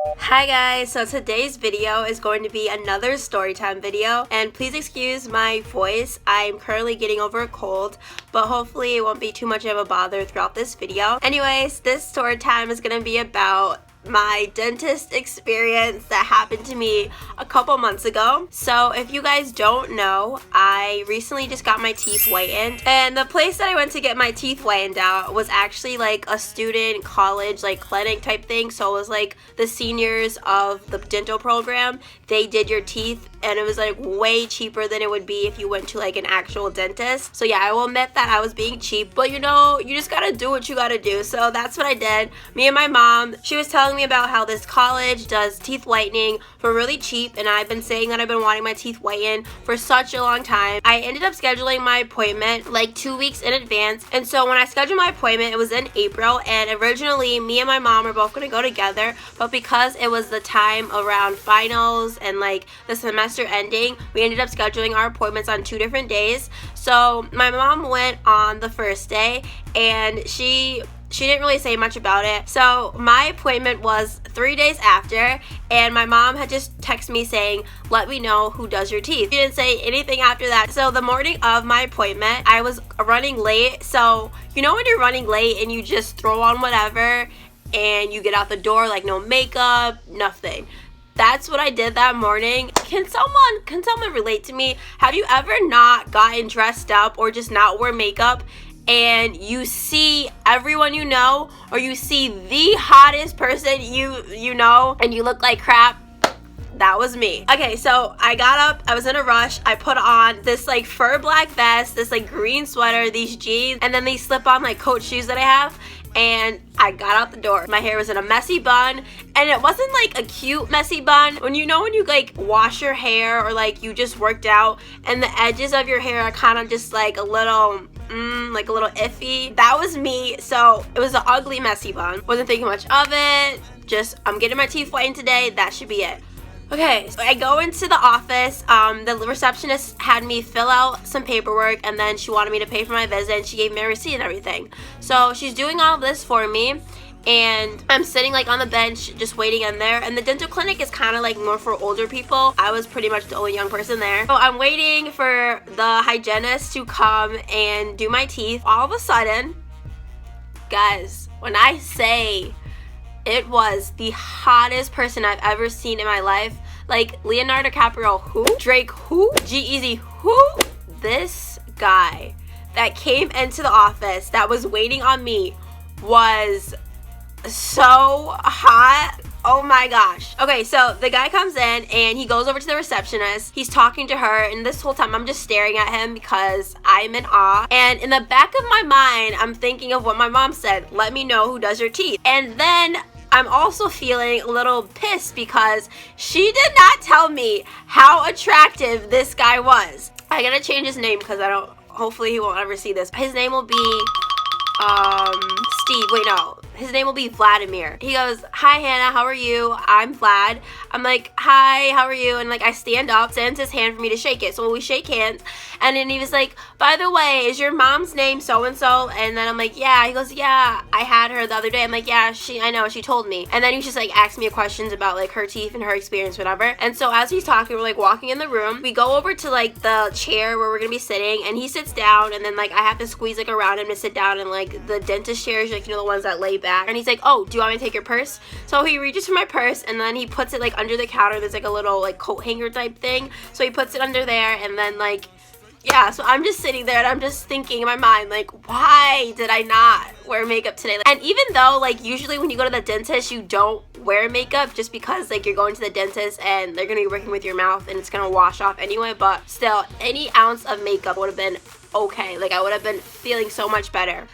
Hi guys, so today's video is going to be another story time video, and please excuse my voice. I'm currently getting over a cold, but hopefully it won't be too much of a bother throughout this video. Anyways, this story time is going to be about my dentist experience that happened to me a couple months ago. So if you guys don't know, I recently just got my teeth whitened, and the place that I went to get my teeth whitened out was actually like a student college like clinic type thing. So it was like the seniors of the dental program, they did your teeth, and it was like way cheaper than it would be if you went to like an actual dentist. So yeah, I will admit that I was being cheap, but you know, you just gotta do what you gotta do. So that's what I did. Me and my mom, she was telling me about how this college does teeth whitening for really cheap, and I've been saying that I've been wanting my teeth whitened for such a long time. I ended up scheduling my appointment like 2 weeks in advance, and so when I scheduled my appointment, it was in April, and originally me and my mom were both going to go together, but because it was the time around finals and like the semester ending, we ended up scheduling our appointments on 2 different days. So my mom went on the first day, and she didn't really say much about it. So my appointment was 3 days after, and my mom had just texted me saying, let me know who does your teeth. She didn't say anything after that. So the morning of my appointment, I was running late. So you know when you're running late and you just throw on whatever and you get out the door like no makeup, nothing. That's what I did that morning. Can someone relate to me? Have you ever not gotten dressed up or just not wear makeup and you see everyone you know, or you see the hottest person you know, and you look like crap? That was me. Okay, so I got up, I was in a rush, I put on this like fur black vest, this like green sweater, these jeans, and then these slip-on like coat shoes that I have, and I got out the door. My hair was in a messy bun, and it wasn't like a cute messy bun. When you like wash your hair, or like you just worked out and the edges of your hair are kind of just like a little iffy. That was me. So it was an ugly messy bun. Wasn't thinking much of it. Just, I'm getting my teeth whitened today. That should be it. Okay, so I go into the office. The receptionist had me fill out some paperwork, and then she wanted me to pay for my visit, and she gave me a receipt and everything. So she's doing all of this for me, and I'm sitting like on the bench just waiting in there, and the dental clinic is kind of like more for older people. I was pretty much the only young person there. So I'm waiting for the hygienist to come and do my teeth. All of a sudden, guys, when I say it was the hottest person I've ever seen in my life, like Leonardo DiCaprio who? Drake who? G-Eazy who? This guy that came into the office that was waiting on me was so hot. Oh my gosh. Okay, so the guy comes in and he goes over to the receptionist. He's talking to her, and this whole time I'm just staring at him because I'm in awe. And in the back of my mind, I'm thinking of what my mom said, let me know who does your teeth. And then I'm also feeling a little pissed because she did not tell me how attractive this guy was. I gotta change his name because hopefully he won't ever see this. His name will be Steve. Wait, no. His name will be Vladimir. He goes, hi Hannah, how are you? I'm Vlad. I'm like, hi, how are you? And like I stand up, sends his hand for me to shake it. So we shake hands, and then he was like, by the way, is your mom's name so-and-so? And then I'm like, yeah. He goes, yeah, I had her the other day. I'm like, yeah, I know, she told me. And then he just like asked me questions about like her teeth and her experience, whatever. And so as he's talking, we're like walking in the room. We go over to like the chair where we're gonna be sitting, and he sits down, and then like I have to squeeze like around him to sit down, and like the dentist chairs, like, you know, the ones that lay back. And he's like, oh, do you want me to take your purse? So he reaches for my purse, and then he puts it like under the counter. There's like a little like coat hanger type thing, so he puts it under there. And then like, yeah, so I'm just sitting there and I'm just thinking in my mind, like, why did I not wear makeup today? And even though like usually when you go to the dentist you don't wear makeup, just because like you're going to the dentist and they're gonna be working with your mouth and it's gonna wash off anyway, but still, any ounce of makeup would have been okay. Like I would have been feeling so much better.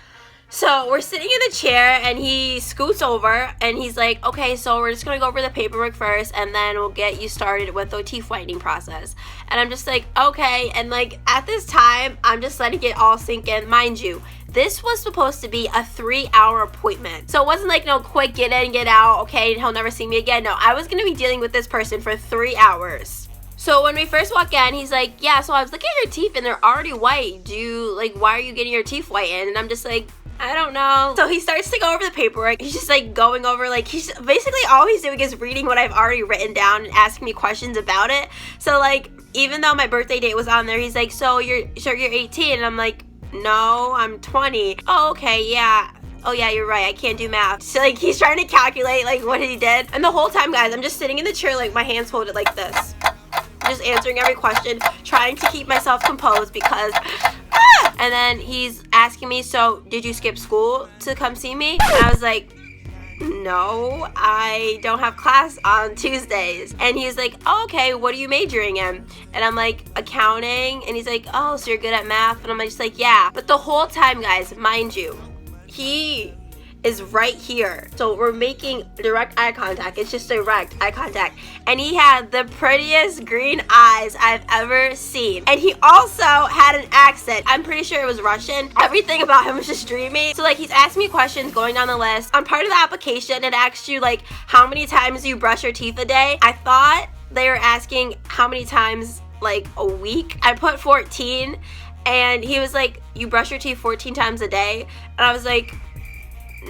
So we're sitting in the chair, and he scoots over and he's like, okay, so we're just gonna go over the paperwork first, and then we'll get you started with the teeth whitening process. And I'm just like, okay. And like at this time, I'm just letting it all sink in. Mind you, this was supposed to be a 3-hour appointment. So it wasn't like no quick get in, get out, okay, and he'll never see me again. No, I was gonna be dealing with this person for 3 hours. So when we first walk in, he's like, yeah, so I was looking at your teeth and they're already white. Why are you getting your teeth whitened? And I'm just like, I don't know. So he starts to go over the paperwork. He's just like going over, like, he's basically all he's doing is reading what I've already written down and asking me questions about it. So like, even though my birthday date was on there, he's like, so you're 18? And I'm like, no, I'm 20. Oh, okay, yeah. Oh yeah, you're right, I can't do math. So like, he's trying to calculate like what he did. And the whole time, guys, I'm just sitting in the chair, like my hands folded like this, just answering every question, trying to keep myself composed because and then he's asking me, so did you skip school to come see me? And I was like, no, I don't have class on Tuesdays. And he's like, oh, okay, what are you majoring in? And I'm like, accounting. And he's like, oh, so you're good at math? And I'm just like, yeah. But the whole time, guys, mind you, he is right here. So we're making direct eye contact. It's just direct eye contact. And he had the prettiest green eyes I've ever seen. And he also had an accent. I'm pretty sure it was Russian. Everything about him was just dreamy. So like, he's asking me questions going down the list. On part of the application, it asks you like how many times you brush your teeth a day. I thought they were asking how many times like a week. I put 14 and he was like, you brush your teeth 14 times a day? And I was like,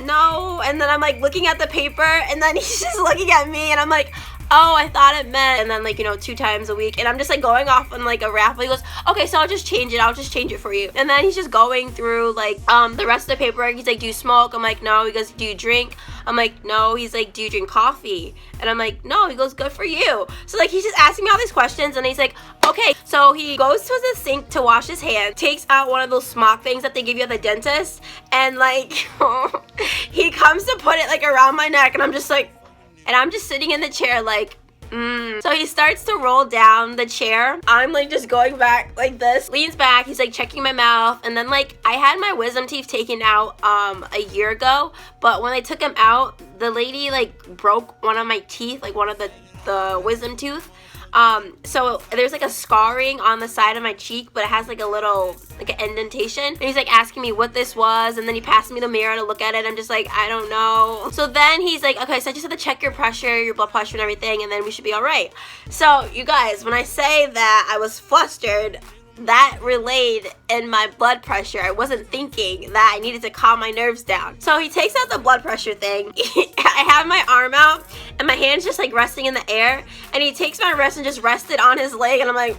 no. And then I'm like looking at the paper and then he's just looking at me and I'm like, oh, I thought it meant, and then like, you know, 2 times a week. And I'm just like going off on like a raffle. He goes, okay, so I'll just change it for you. And then he's just going through like the rest of the paperwork. He's like, do you smoke? I'm like, no. He goes, do you drink? I'm like, no. He's like, do you drink coffee? And I'm like, no. He goes, good for you. So like, he's just asking me all these questions and he's like, okay. So he goes to the sink to wash his hands, takes out one of those smock things that they give you at the dentist, and like he comes to put it like around my neck, and I'm just like, and I'm just sitting in the chair like, So he starts to roll down the chair. I'm like just going back like this, leans back, he's like checking my mouth. And then like, I had my wisdom teeth taken out a year ago, but when they took them out, the lady like broke one of my teeth, like one of the wisdom tooth. So there's like a scarring on the side of my cheek, but it has like a little, like an indentation. And he's like asking me what this was, and then he passed me the mirror to look at it. I'm just like, I don't know. So then he's like, okay, so I just have to check your pressure, your blood pressure and everything, and then we should be all right. So you guys, when I say that I was flustered, that relayed in my blood pressure. I wasn't thinking that I needed to calm my nerves down. So he takes out the blood pressure thing. I have my arm out and my hand's just like resting in the air, and he takes my wrist and just rested on his leg, and I'm like,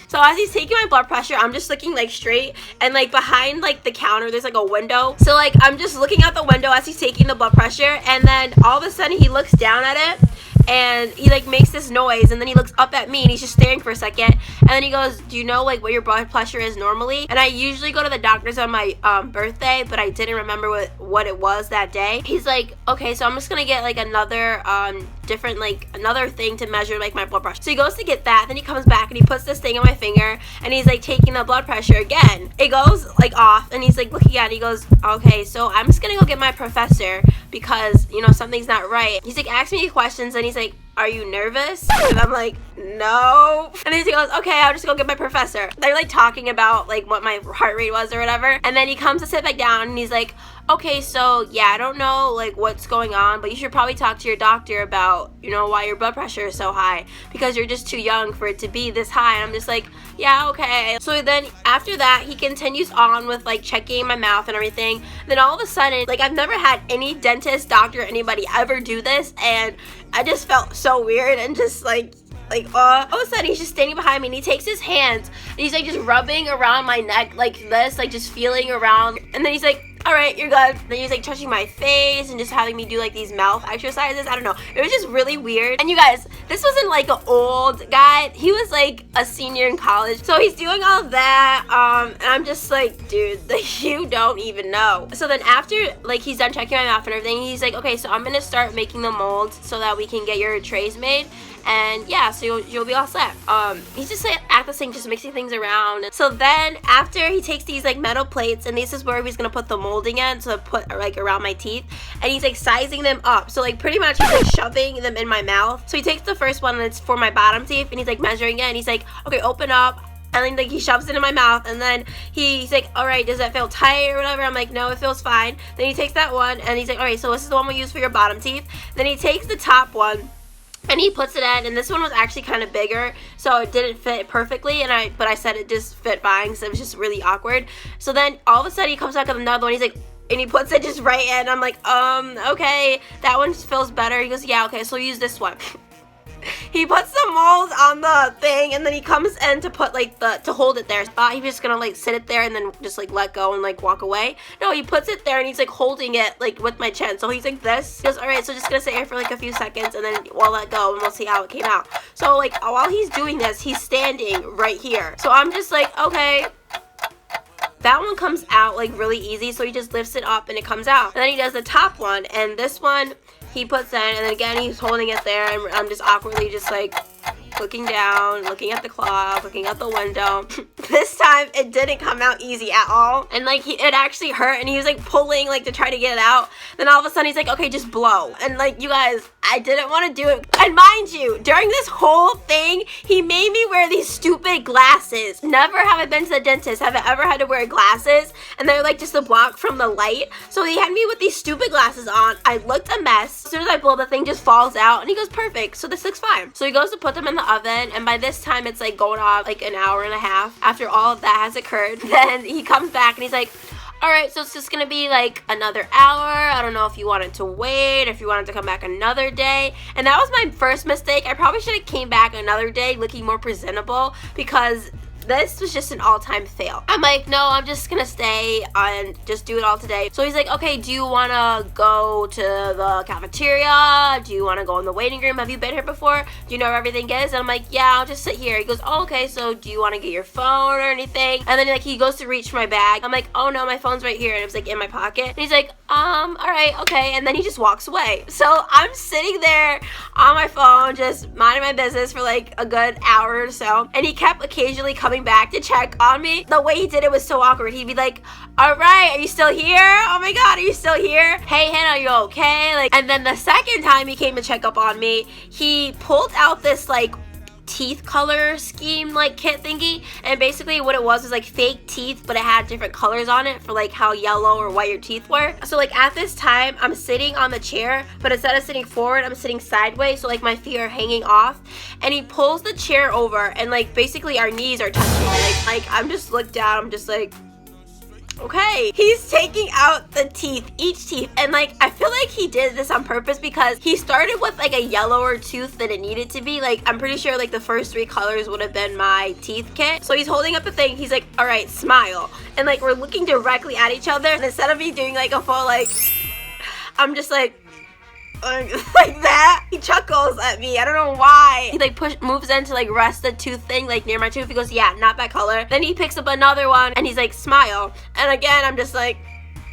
So as he's taking my blood pressure, I'm just looking like straight, and like behind like the counter there's like a window. So like, I'm just looking out the window as he's taking the blood pressure, and then all of a sudden he looks down at it and he like makes this noise, and then he looks up at me and he's just staring for a second, and then he goes, do you know like what your blood pressure is normally? And I usually go to the doctor's on my birthday, but I didn't remember what it was that day. He's like, okay, so I'm just gonna get like another different, like another thing to measure like my blood pressure. So he goes to get that, then he comes back and he puts this thing on my finger, and he's like taking the blood pressure again. It goes like off, and he's like looking at it. He goes, okay, so I'm just gonna go get my professor because, you know, something's not right. He's like asking me questions, and he's like, are you nervous? And I'm like, no. And then he goes, okay, I'll just go get my professor. They're like talking about like what my heart rate was or whatever. And then he comes to sit back down and he's like, okay, so yeah, I don't know like what's going on, but you should probably talk to your doctor about, you know, why your blood pressure is so high, because you're just too young for it to be this high. And I'm just like, yeah, okay. So then after that, he continues on with like checking my mouth and everything. Then all of a sudden, like, I've never had any dentist, doctor, anybody ever do this, and I just felt so weird and just like all of a sudden he's just standing behind me, and he takes his hands and he's like just rubbing around my neck like this, like just feeling around, and then he's like, all right, you're good. Then he's like touching my face and just having me do like these mouth exercises. I don't know, it was just really weird. And you guys, this wasn't like an old guy, he was like a senior in college. So he's doing all that, and I'm just like, dude, like, you don't even know. So then after like he's done checking my mouth and everything, he's like, okay, so I'm gonna start making the molds so that we can get your trays made. And yeah, so you'll be all set. He's just like at the sink, just mixing things around. So then after he takes these like metal plates, and this is where he's gonna put the molding in, so put like around my teeth, and he's like sizing them up. So like pretty much he's like shoving them in my mouth. So he takes the first one, and it's for my bottom teeth, and he's like measuring it, and he's like, okay, open up. And then like he shoves it in my mouth, and then he's like, all right, does that feel tight or whatever? I'm like, no, it feels fine. Then he takes that one, and he's like, all right, so this is the one we use for your bottom teeth. Then he takes the top one and he puts it in, and this one was actually kind of bigger, so it didn't fit perfectly, but I said it just fit fine, so it was just really awkward. So then all of a sudden he comes back with another one. He's like, And he puts it just right in. I'm like, okay, that one feels better. He goes, yeah, okay, so use this one. He puts the mold on the thing, and then he comes in to put like to hold it there. I thought he was just gonna like sit it there and then just like let go and like walk away. No, he puts it there and he's like holding it like with my chin. So he's like this. He goes, all right, so just gonna sit here for like a few seconds and then we'll let go and we'll see how it came out. So like while he's doing this, he's standing right here. So I'm just like, okay. That one comes out like really easy, so he just lifts it up and it comes out. And then he does the top one, and this one he puts in, and then again he's holding it there, and I'm just awkwardly just like looking down, looking at the clock, looking out the window. This time it didn't come out easy at all, and like it actually hurt, and he was like pulling like to try to get it out. Then all of a sudden he's like, okay, just blow. And like, you guys, I didn't want to do it. And mind you, during this whole thing, he made me wear these stupid glasses. Never have I been to the dentist, have I ever had to wear glasses, and they're like just a block from the light. So he had me with these stupid glasses on. I looked a mess. As soon as I blow, the thing just falls out, and he goes, perfect, so this looks fine. So he goes to put them in the oven, and by this time it's like going on like an hour and a half after all of that has occurred. Then he comes back and he's like, all right, so it's just gonna be like another hour. I don't know if you wanted to wait, if you wanted to come back another day. And that was my first mistake. I probably should have came back another day looking more presentable, because this was just an all-time fail. I'm like, no, I'm just gonna stay and just do it all today. So he's like, okay, do you wanna go to the cafeteria? Do you wanna go in the waiting room? Have you been here before? Do you know where everything is? And I'm like, yeah, I'll just sit here. He goes, oh, okay, so do you wanna get your phone or anything? And then like he goes to reach for my bag. I'm like, oh no, my phone's right here. And it was like in my pocket. And he's like, all right, okay. And then he just walks away. So I'm sitting there on my phone, just minding my business for like a good hour or so. And he kept occasionally coming back to check on me. The way he did it was so awkward. He'd be like, all right, are you still here? Oh my God, are you still here? Hey, Hannah, are you okay? Like, and then the second time he came to check up on me, he pulled out this like teeth color scheme like kit thingy, and basically what it was like fake teeth, but it had different colors on it for like how yellow or white your teeth were. So like at this time I'm sitting on the chair, but instead of sitting forward I'm sitting sideways, so like my feet are hanging off, and he pulls the chair over and like basically our knees are touching. Like I'm just looked down, I'm just like, okay. He's taking out the teeth, each teeth, and like I feel like he did this on purpose, because he started with like a yellower tooth than it needed to be. Like I'm pretty sure like the first 3 colors would have been my teeth kit. So he's holding up the thing, he's like, all right, smile, and like we're looking directly at each other, and instead of me doing like a full like, I'm just like that. He chuckles at me. I don't know why. He like moves in to like rest the tooth thing like near my tooth. He goes, yeah, not that color. Then he picks up another one and he's like, smile. And again, I'm just like,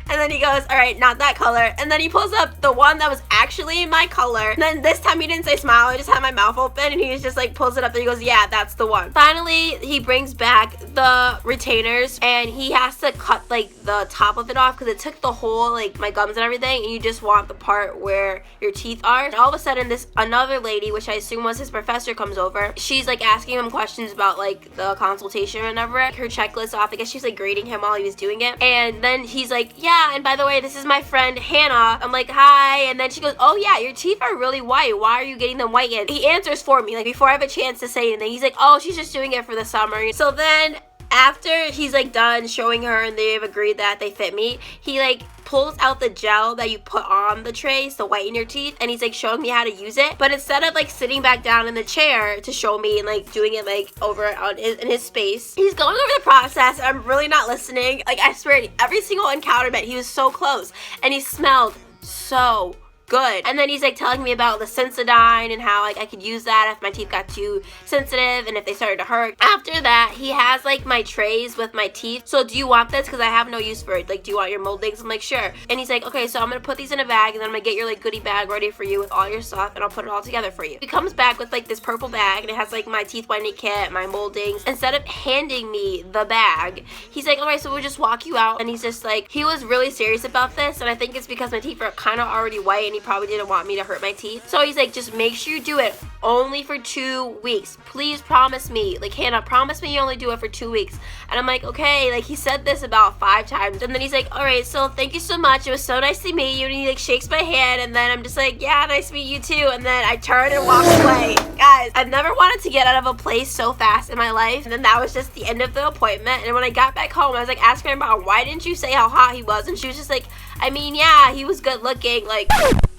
and then he goes, all right, not that color. And then he pulls up the one that was actually my color. And then this time he didn't say smile. I just had my mouth open, and he was just like pulls it up and he goes, yeah, that's the one. Finally, he brings back the retainers, and he has to cut like the top of it off, because it took the whole like my gums and everything, and you just want the part where your teeth are. And all of a sudden this another lady, which I assume was his professor, comes over. She's like asking him questions about like the consultation and everything, her checklist off. I guess she's like grading him while he was doing it. And then he's like, yeah, and by the way, this is my friend Hannah. I'm like, hi. And then she goes, oh yeah, your teeth are really white. Why are you getting them whitened? He answers for me, like before I have a chance to say anything. He's like, oh, she's just doing it for the summer. So then after he's like done showing her and they've agreed that they fit me, he like pulls out the gel that you put on the trays to whiten your teeth, and he's like showing me how to use it. But instead of like sitting back down in the chair to show me and like doing it like over in his space, he's going over the process. I'm really not listening. Like I swear, every single encounter he was so close, and he smelled so good. And then he's like telling me about the Sensodyne and how like I could use that if my teeth got too sensitive and if they started to hurt. After that, he has like my trays with my teeth. So do you want this? Because I have no use for it. Like, do you want your moldings? I'm like, sure. And he's like, okay, so I'm gonna put these in a bag, and then I'm gonna get your like goodie bag ready for you with all your stuff, and I'll put it all together for you. He comes back with like this purple bag, and it has like my teeth whitening kit, my moldings. Instead of handing me the bag, he's like, all right, so we'll just walk you out. And he's just like, he was really serious about this, and I think it's because my teeth are kind of already white, and he he probably didn't want me to hurt my teeth. So he's like, just make sure you do it only for 2 weeks. Please promise me. Like, Hannah, promise me you only do it for 2 weeks. And I'm like, okay. Like, he said this about 5 times. And then he's like, all right, so thank you so much. It was so nice to meet you. And he like shakes my hand. And then I'm just like, yeah, nice to meet you too. And then I turn and walk away. Guys, I've never wanted to get out of a place so fast in my life. And then that was just the end of the appointment. And when I got back home, I was like asking her about, why didn't you say how hot he was? And she was just like, I mean, yeah, he was good looking. Like,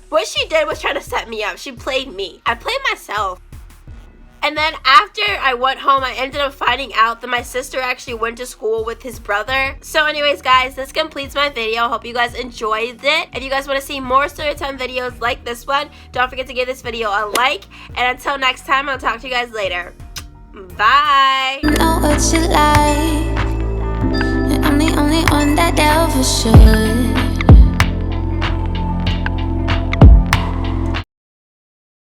what she did was try to set me up. She played me. I played myself. And then after I went home, I ended up finding out that my sister actually went to school with his brother. So anyways, guys, this completes my video. Hope you guys enjoyed it. If you guys want to see more Storytime videos like this one, don't forget to give this video a like. And until next time, I'll talk to you guys later. Bye. Know what you like. I'm the only one that ever should.